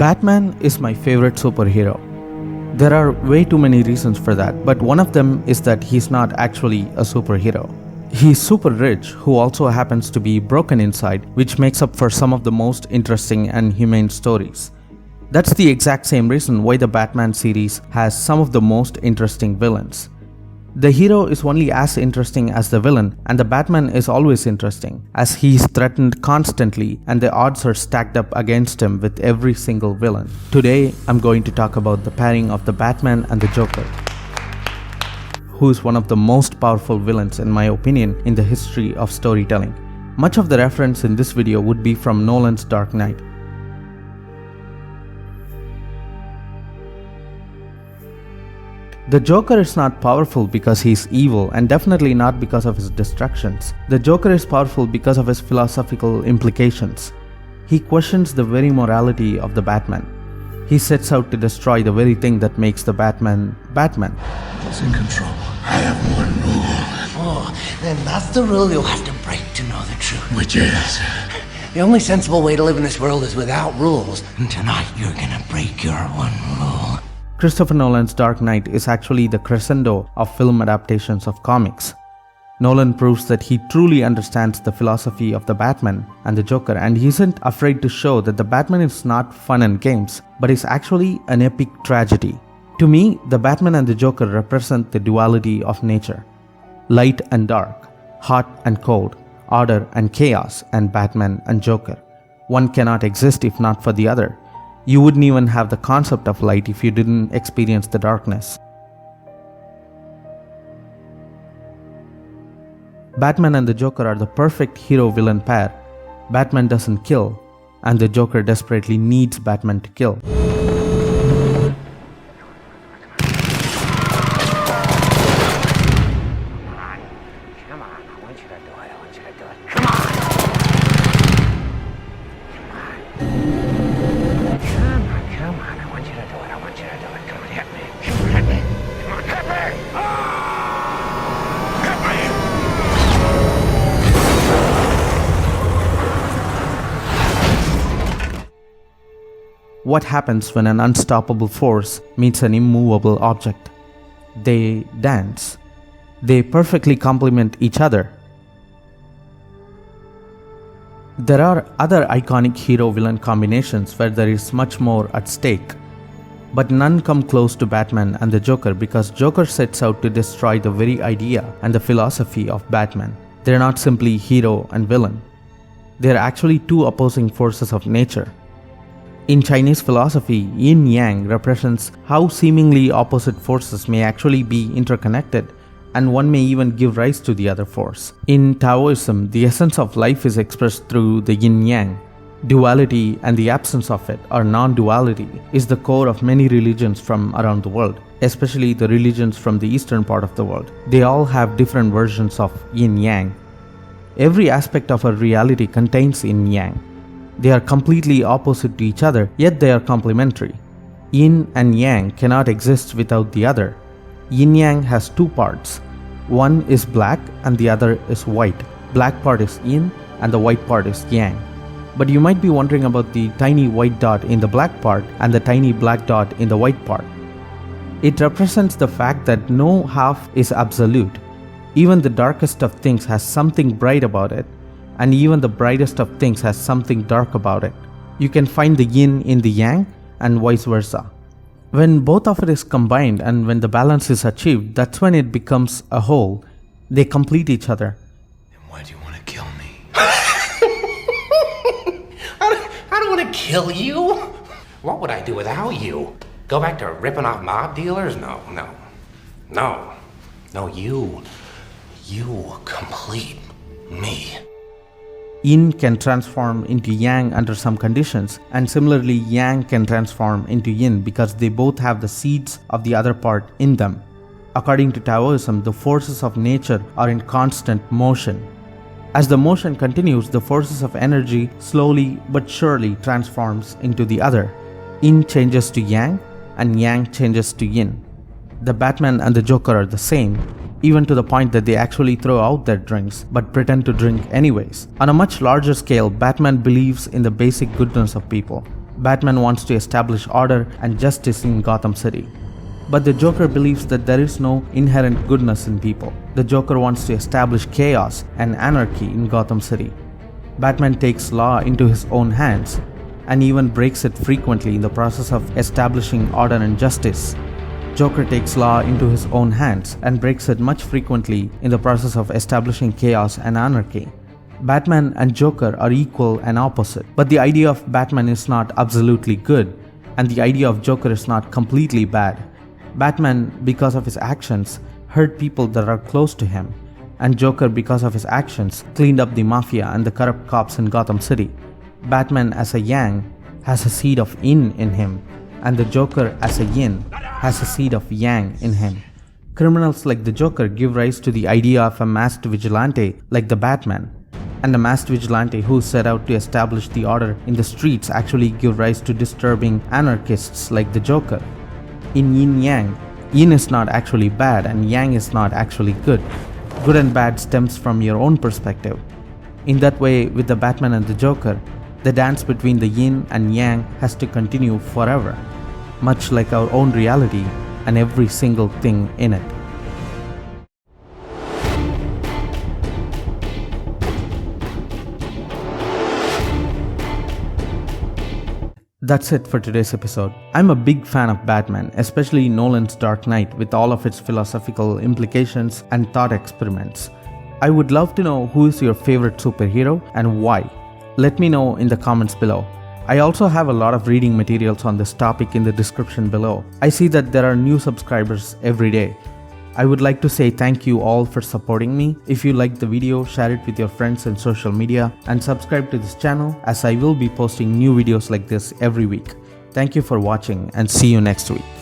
Batman is my favorite superhero. There are way too many reasons for that, but one of them is that he's not actually a superhero. He's super rich, who also happens to be broken inside, which makes up for some of the most interesting and humane stories. That's the exact same reason why the Batman series has some of the most interesting villains. The hero is only as interesting as the villain, and the Batman is always interesting, as he's threatened constantly and the odds are stacked up against him with every single villain. Today, I'm going to talk about the pairing of the Batman and the Joker, who is one of the most powerful villains in my opinion in the history of storytelling. Much of the reference in this video would be from Nolan's Dark Knight. The Joker is not powerful because he's evil, and definitely not because of his destructions. The Joker is powerful because of his philosophical implications. He questions the very morality of the Batman. He sets out to destroy the very thing that makes the Batman, Batman. Who's in control? I have one rule. Oh, then that's the rule you'll have to break to know the truth. Which is? The only sensible way to live in this world is without rules. And tonight you're gonna break your one rule. Christopher Nolan's Dark Knight is actually the crescendo of film adaptations of comics. Nolan proves that he truly understands the philosophy of the Batman and the Joker, and he isn't afraid to show that the Batman is not fun and games, but is actually an epic tragedy. To me, the Batman and the Joker represent the duality of nature. Light and dark, hot and cold, order and chaos, and Batman and Joker. One cannot exist if not for the other. You wouldn't even have the concept of light if you didn't experience the darkness. Batman and the Joker are the perfect hero-villain pair. Batman doesn't kill, and the Joker desperately needs Batman to kill. What happens when an unstoppable force meets an immovable object? They dance. They perfectly complement each other. There are other iconic hero-villain combinations where there is much more at stake, but none come close to Batman and the Joker because Joker sets out to destroy the very idea and the philosophy of Batman. They're not simply hero and villain. They're actually two opposing forces of nature. In Chinese philosophy, Yin Yang represents how seemingly opposite forces may actually be interconnected, and one may even give rise to the other force. In Taoism, the essence of life is expressed through the Yin Yang. Duality and the absence of it, or non-duality, is the core of many religions from around the world, especially the religions from the eastern part of the world. They all have different versions of Yin Yang. Every aspect of our reality contains Yin Yang. They are completely opposite to each other, yet they are complementary. Yin and Yang cannot exist without the other. Yin Yang has two parts. One is black and the other is white. Black part is Yin and the white part is Yang. But you might be wondering about the tiny white dot in the black part and the tiny black dot in the white part. It represents the fact that no half is absolute. Even the darkest of things has something bright about it, and even the brightest of things has something dark about it. You can find the yin in the yang and vice versa. When both of it is combined and when the balance is achieved, that's when it becomes a whole. They complete each other. Then why do you want to kill me? I don't want to kill you. What would I do without you? Go back to ripping off mob dealers? No. You complete me. Yin can transform into Yang under some conditions, and similarly Yang can transform into Yin because they both have the seeds of the other part in them. According to Taoism, the forces of nature are in constant motion. As the motion continues, the forces of energy slowly but surely transforms into the other. Yin changes to Yang, and Yang changes to Yin. The Batman and the Joker are the same, even to the point that they actually throw out their drinks but pretend to drink anyways. On a much larger scale, Batman believes in the basic goodness of people. Batman wants to establish order and justice in Gotham City. But the Joker believes that there is no inherent goodness in people. The Joker wants to establish chaos and anarchy in Gotham City. Batman takes law into his own hands and even breaks it frequently in the process of establishing order and justice. Joker takes law into his own hands and breaks it much frequently in the process of establishing chaos and anarchy. Batman and Joker are equal and opposite, but the idea of Batman is not absolutely good, and the idea of Joker is not completely bad. Batman, because of his actions, hurt people that are close to him, and Joker, because of his actions, cleaned up the mafia and the corrupt cops in Gotham City. Batman as a Yang has a seed of Yin in him, and the Joker as a Yin has a seed of Yang in him. Criminals like the Joker give rise to the idea of a masked vigilante like the Batman, and a masked vigilante who set out to establish the order in the streets actually give rise to disturbing anarchists like the Joker. In Yin Yang, Yin is not actually bad and Yang is not actually good. Good and bad stems from your own perspective. In that way, with the Batman and the Joker, the dance between the Yin and Yang has to continue forever, much like our own reality and every single thing in it. That's it for today's episode. I'm a big fan of Batman, especially Nolan's Dark Knight with all of its philosophical implications and thought experiments. I would love to know who is your favorite superhero and why. Let me know in the comments below. I also have a lot of reading materials on this topic in the description below. I see that there are new subscribers every day. I would like to say thank you all for supporting me. If you liked the video, share it with your friends and social media and subscribe to this channel as I will be posting new videos like this every week. Thank you for watching and see you next week.